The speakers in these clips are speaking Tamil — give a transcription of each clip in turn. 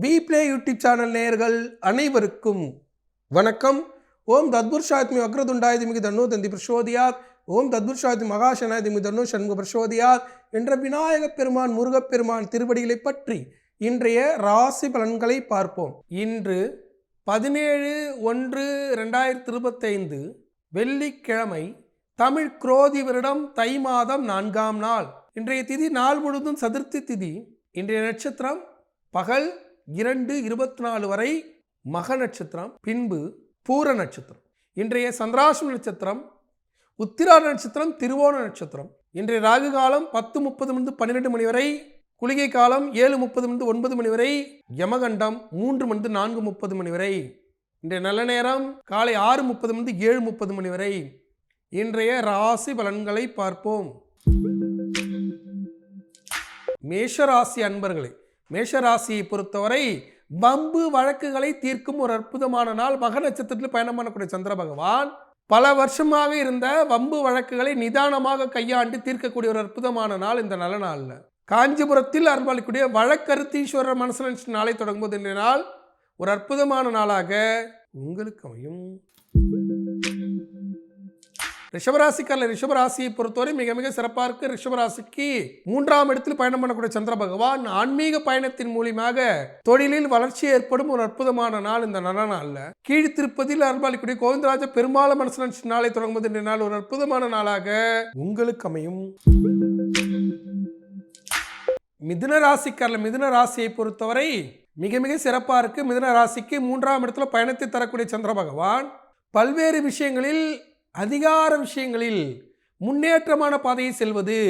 வி பிளே யூடியூப் சேனல் நேயர்கள் அனைவருக்கும் வணக்கம். ஓம் தத்புருஷாத்மி வக்ரதுண்டாயதிமிகு தன்னோ தந்தி பிரசோதியாத், ஓம் தத்புருஷாத்மி மகாசனாயதிமிகு தன்னோ சண்முக பிரசோதியாத் என்ற விநாயகப் பெருமான் முருகப்பெருமான் திருவடிகளை பற்றி இன்றைய ராசி பலன்களை பார்ப்போம். இன்று 17/1/2025 வெள்ளிக்கிழமை, தமிழ் குரோதி வருடம் தை மாதம் 4ஆம் நாள். இன்றைய திதி நாள் முழுவதும் சதுர்த்தி திதி. இன்றைய நட்சத்திரம் பகல் 2:24 வரை மக நட்சத்திரம், பின்பு பூர நட்சத்திரம். இன்றைய சந்திராஷ்டம நட்சத்திரம் உத்திராட நட்சத்திரம், திருவோண நட்சத்திரம். இன்றைய ராகு காலம் 10:30 12 மணி வரை, குளிகை காலம் 7:30 9 மணி வரை, யமகண்டம் 3 4:30 மணி வரை. இன்றைய நல்ல நேரம் காலை 6:30 7:30 மணி வரை. இன்றைய ராசி பலன்களை பார்ப்போம். மேஷராசி அன்பர்களே, மேஷராசியை பொறுத்தவரை வம்பு வழக்குகளை தீர்க்கும் ஒரு அற்புதமான நாள். மக நட்சத்திரத்தில் பயணம் பண்ணக்கூடிய சந்திர பகவான் பல வருஷமாக இருந்த வம்பு வழக்குகளை நிதானமாக கையாண்டு தீர்க்கக்கூடிய ஒரு அற்புதமான நாள் இந்த நல்ல நாளில். காஞ்சிபுரத்தில் அருள்பாலிக்கூடிய வழக்கருத்தீஸ்வரர் மனசு நாளை தொடங்கும்போது இன்றைய நாள் ஒரு அற்புதமான நாளாக உங்களுக்கு அமையும். ரிஷபராசிக்காரர், ரிஷபராசியை பொறுத்தவரை மிக மிக சிறப்பாக இருக்கு. ரிஷபராசிக்கு 3ஆம் இடத்தில் பயணம் பண்ணக்கூடிய சந்திர பகவான் ஆன்மீக பயணத்தின் மூலியமாக தொழிலில் வளர்ச்சி ஏற்படும் ஒரு அற்புதமான நாள் இந்த நல்ல நாள்ல. கீழ் திருப்பதியில் அருள்பாலிக்கூடிய கோவிந்தராஜ பெருமாள் மனசு நாளை தொடங்கும்போது இன்றைய நாள் ஒரு அற்புதமான நாளாக உங்களுக்கு அமையும். மிதுன ராசிக்காரர், மிதுன ராசியை பொறுத்தவரை மிக மிக சிறப்பா இருக்கு. மிதுன ராசிக்கு 3ஆம் இடத்துல பயணத்தை தரக்கூடிய சந்திர பகவான் பல்வேறு விஷயங்களில், அதிகார விஷயங்களில் முன்னேற்றமான பாதையை செல்வது,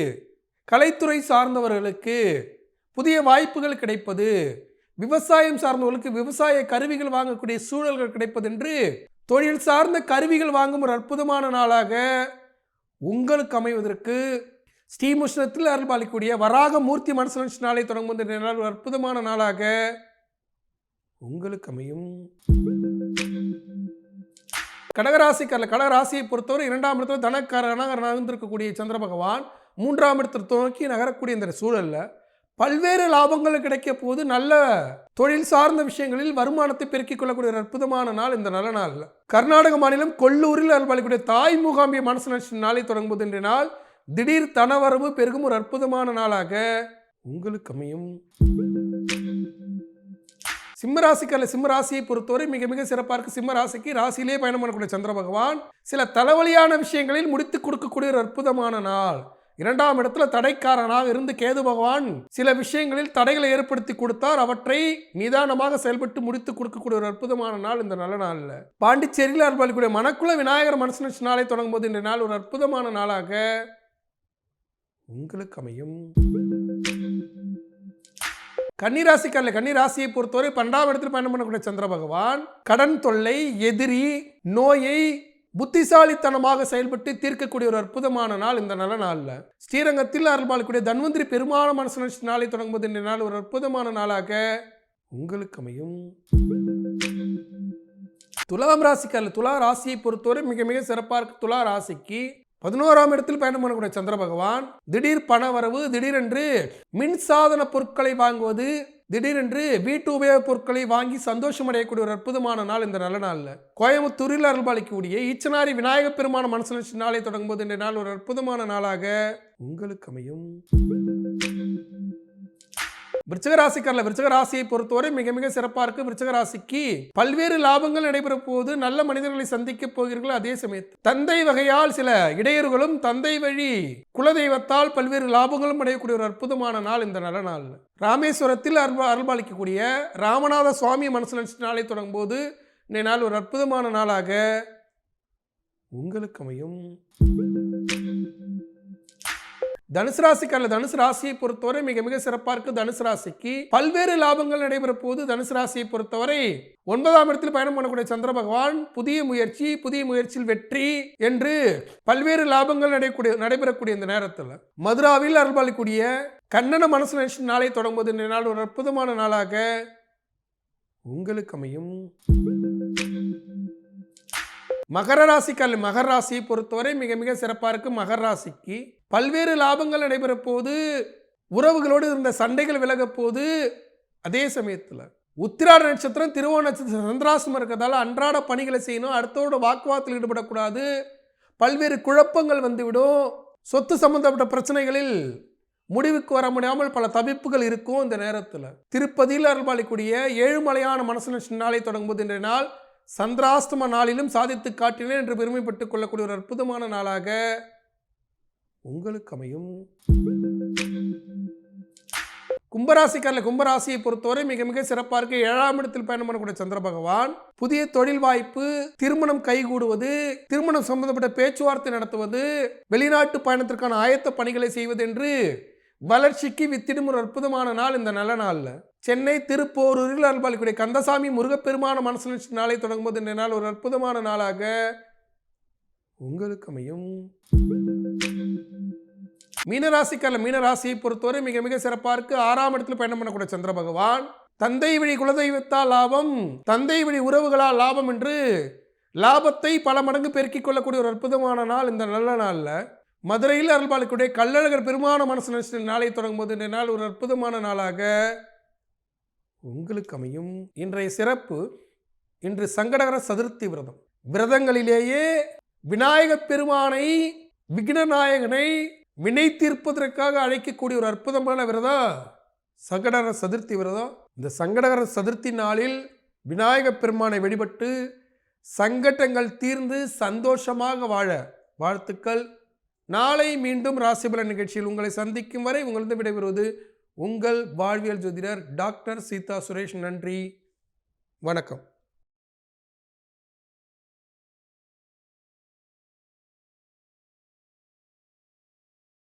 கலைத்துறை சார்ந்தவர்களுக்கு புதிய வாய்ப்புகள் கிடைப்பது, விவசாயம் சார்ந்தவர்களுக்கு விவசாய கருவிகள் வாங்கக்கூடிய சூழல்கள் கிடைப்பது என்று தொழில் சார்ந்த கருவிகள் வாங்கும் ஒரு அற்புதமான நாளாக உங்களுக்கு அமைவதற்கு ஸ்ரீமுஷ்ணத்தில் அருள்பாலிக்கூடிய வராக மூர்த்தி மனசு நாளை தொடங்கும்போது ஒரு அற்புதமான நாளாக உங்களுக்கு அமையும். கடகராசிக்காரர், கடகராசியை பொறுத்தவரை 2ஆம் இடத்துல தனக்காரனாக நகர்ந்திருக்கக்கூடிய சந்திர பகவான் 3ஆம் இடத்தை நோக்கி நகரக்கூடிய இந்த சூழல்ல பல்வேறு லாபங்கள் கிடைக்க போது, நல்ல தொழில் சார்ந்த விஷயங்களில் வருமானத்தை பெருக்கிக் கொள்ளக்கூடிய ஒரு அற்புதமான நாள் இந்த நல்ல நாளில். கர்நாடக மாநிலம் கொல்லூரில் அருள்பாலிக்கூடிய தாய் மூகாம்பிய மனசு நாளை தொடங்கும்போது இன்றைய நாள் திடீர் தனவரவு பெருகும் ஒரு அற்புதமான நாளாக உங்களுக்கு அமையும். சிம்மராசிக்காரர், சிம்மராசியை பொறுத்தவரை மிக மிக சிறப்பாக இருக்கு. சிம்மராசிக்கு ராசியிலே பயணம் பண்ணக்கூடிய சந்திர பகவான் சில தலைவலியான விஷயங்களில் முடித்து கொடுக்கக்கூடிய ஒரு அற்புதமான நாள். 2ஆம் இடத்துல தடைக்காரனாக இருந்து கேது பகவான் சில விஷயங்களில் தடைகளை ஏற்படுத்தி கொடுத்தார். அவற்றை நிதானமாக செயல்பட்டு முடித்து கொடுக்கக்கூடிய ஒரு அற்புதமான நாள் இந்த நல்ல நாளில். பாண்டிச்சேரியில் அருள்பாலிக்கூடிய மணக்குள விநாயகர் மனசு நாளை தொடங்கும் போது இந்த நாள் ஒரு அற்புதமான நாளாக உங்களுக்கு அமையும். கன்னிராசிக்காரர், கன்னிராசியை பொறுத்தவரை 12ஆம் இடத்தில் பயணம் பண்ணக்கூடிய சந்திர பகவான் கடன் தொல்லை, எதிரி, நோயை புத்திசாலித்தனமாக செயல்பட்டு தீர்க்கக்கூடிய ஒரு அற்புதமான நாள் இந்த நல்ல நாளில். ஸ்ரீரங்கத்தில் அருள்பாலிக்கூடிய தன்வந்திரி பெருமாள் மனசு நாளை தொடங்கும்போது இந்த நாள் ஒரு அற்புதமான நாளாக உங்களுக்கு அமையும். துலாம் ராசிக்காரர், துலா ராசியை பொறுத்தவரை மிக மிக சிறப்பாக இருக்கு. துலா ராசிக்கு 11ஆம் இடத்தில் பயணம் பண்ணக்கூடிய சந்திர பகவான் திடீர் பணவரவு, திடீரென்று மின்சாதன பொருட்களை வாங்குவது, திடீரென்று வீட்டு உபயோக பொருட்களை வாங்கி சந்தோஷம் அடையக்கூடிய ஒரு அற்புதமான நாள் இந்த நல்ல நாளில். கோயம்புத்தூரில் அருள்பாலிக்கக்கூடிய ஈச்சனாரி விநாயகப் பெருமாள் மனசு நாளை தொடங்கும் போது இந்த நாள் ஒரு அற்புதமான நாளாக உங்களுக்கு அமையும். விருச்சிக ராசிக்காரர், விருச்சிக ராசியை பொறுத்தவரை மிக மிக சிறப்பாக இருக்கு. விருச்சிக ராசிக்கு பல்வேறு லாபங்கள் நடைபெற போது, நல்ல மனிதர்களை சந்திக்க போகிறீர்கள். அதே சமயத்தில் தந்தை வகையால் சில இடையூறுகளும், தந்தை வழி குலதெய்வத்தால் பல்வேறு லாபங்களும் அடையக்கூடிய ஒரு அற்புதமான நாள் இந்த நல்ல நாள். ராமேஸ்வரத்தில் அருள்பாலிக்கக்கூடிய ராமநாத சுவாமி மனசு நாளை தொடங்கும் போது இந்த நாள் ஒரு அற்புதமான நாளாக உங்களுக்கு அமையும். தனுசு ராசிக்காரர், தனுசு ராசியை பொறுத்தவரை மிக மிக சிறப்பாக இருக்கு. தனுசு ராசிக்கு பல்வேறு லாபங்கள் நடைபெற போது, தனுசு ராசியை பொறுத்தவரை 9ஆம் இடத்தில் பயணம் பண்ணக்கூடிய சந்திர பகவான் புதிய முயற்சி, புதிய முயற்சியில் வெற்றி என்று பல்வேறு லாபங்கள் நடைபெறக்கூடிய இந்த நேரத்தில் மதுராவில் அருள்பாலிக்கூடிய கண்ணன மனசு நாளை தொடங்கும்போது இந்த நாள் ஒரு அற்புதமான நாளாக உங்களுக்கு அமையும். மகர ராசிக்காரர், மகர ராசியை பொறுத்தவரை மிக மிக சிறப்பாக இருக்கு. மகர ராசிக்கு பல்வேறு லாபங்கள் நடைபெற போது, உறவுகளோடு இருந்த சண்டைகள் விலக போது, அதே சமயத்தில் உத்திராட நட்சத்திரம் திருவோண நட்சத்திரம் சந்திராசிரமம் இருக்கிறதால அன்றாட பணிகளை செய்யணும், அடுத்தவரோட வாக்குவாதத்தில் ஈடுபடக்கூடாது, பல்வேறு குழப்பங்கள் வந்துவிடும், சொத்து சம்பந்தப்பட்ட பிரச்சனைகளில் முடிவுக்கு வர முடியாமல் பல தவிப்புகள் இருக்கும். இந்த நேரத்தில் திருப்பதியில் அருள்பாலிக்கூடிய ஏழுமலையான மனசு நாளை தொடங்கும்போது இன்றைய நாள் சந்திராஷ்டம நாளிலும் சாதித்து காட்டினேன் என்று பெருமைப்பட்டுக் கொள்ளக்கூடிய ஒரு அற்புதமான நாளாக உங்களுக்கு அமையும். கும்பராசிக்காரில் கும்பராசியை பொறுத்தவரை மிக மிக சிறப்பாக இருக்கு. 7ஆம் இடத்தில் பயணம் பண்ணக்கூடிய சந்திர பகவான் புதிய தொழில் வாய்ப்பு, திருமணம் கைகூடுவது, திருமணம் சம்பந்தப்பட்ட பேச்சுவார்த்தை நடத்துவது, வெளிநாட்டு பயணத்திற்கான ஆயத்த பணிகளை செய்வது என்று வளர்ச்சிக்கு வித்திடும் ஒரு அற்புதமான நாள் இந்த நல்ல நாளில். சென்னை திருப்போரூரில் அருள்பாலிக்கூடிய கந்தசாமி முருகப்பெருமான மனசு நாளை தொடங்கும்போது இந்த நாள் ஒரு அற்புதமான நாளாக உங்களுக்கு அமையும். மீனராசிக்காரில் மீனராசியை பொறுத்தவரை மிக மிக சிறப்பாக இருக்கு. 6ஆம் இடத்தில் பயணம் பண்ணக்கூடிய சந்திர பகவான் தந்தை வழி குலதெய்வத்தால் லாபம், தந்தை வழி உறவுகளால் லாபம் என்று லாபத்தை பல மடங்கு பெருக்கிக் கொள்ளக்கூடிய ஒரு அற்புதமான நாள் இந்த நல்ல நாளில். மதுரையில் அருள்பாலிக்கூடிய கள்ளழகர் பெருமான மனசு நாளை தொடங்கும் போது இந்த நாள் ஒரு அற்புதமான நாளாக உங்களுக்கு அமையும். இன்றைய சிறப்பு, இன்று சங்கடகர சதுர்த்தி விரதம். விரதங்களிலேயே விநாயகப் பெருமானை, விக்னநாயகனை வினை தீர்ப்பதற்காக அழைக்கக்கூடிய ஒரு அற்புதமான விரதம் சங்கடகர சதுர்த்தி விரதம். இந்த சங்கடகர சதுர்த்தி நாளில் விநாயகப் பெருமானை வழிபட்டு சங்கடங்கள் தீர்ந்து சந்தோஷமாக வாழ வாழ்த்துக்கள். நாளை மீண்டும் ராசிபலன் நிகழ்ச்சியில் உங்களை சந்திக்கும் வரை உங்களிடம் விடைபெறுவது உங்கள் வாழ்வியல் ஜோதிடர் டாக்டர் சீதா சுரேஷ். நன்றி, வணக்கம்.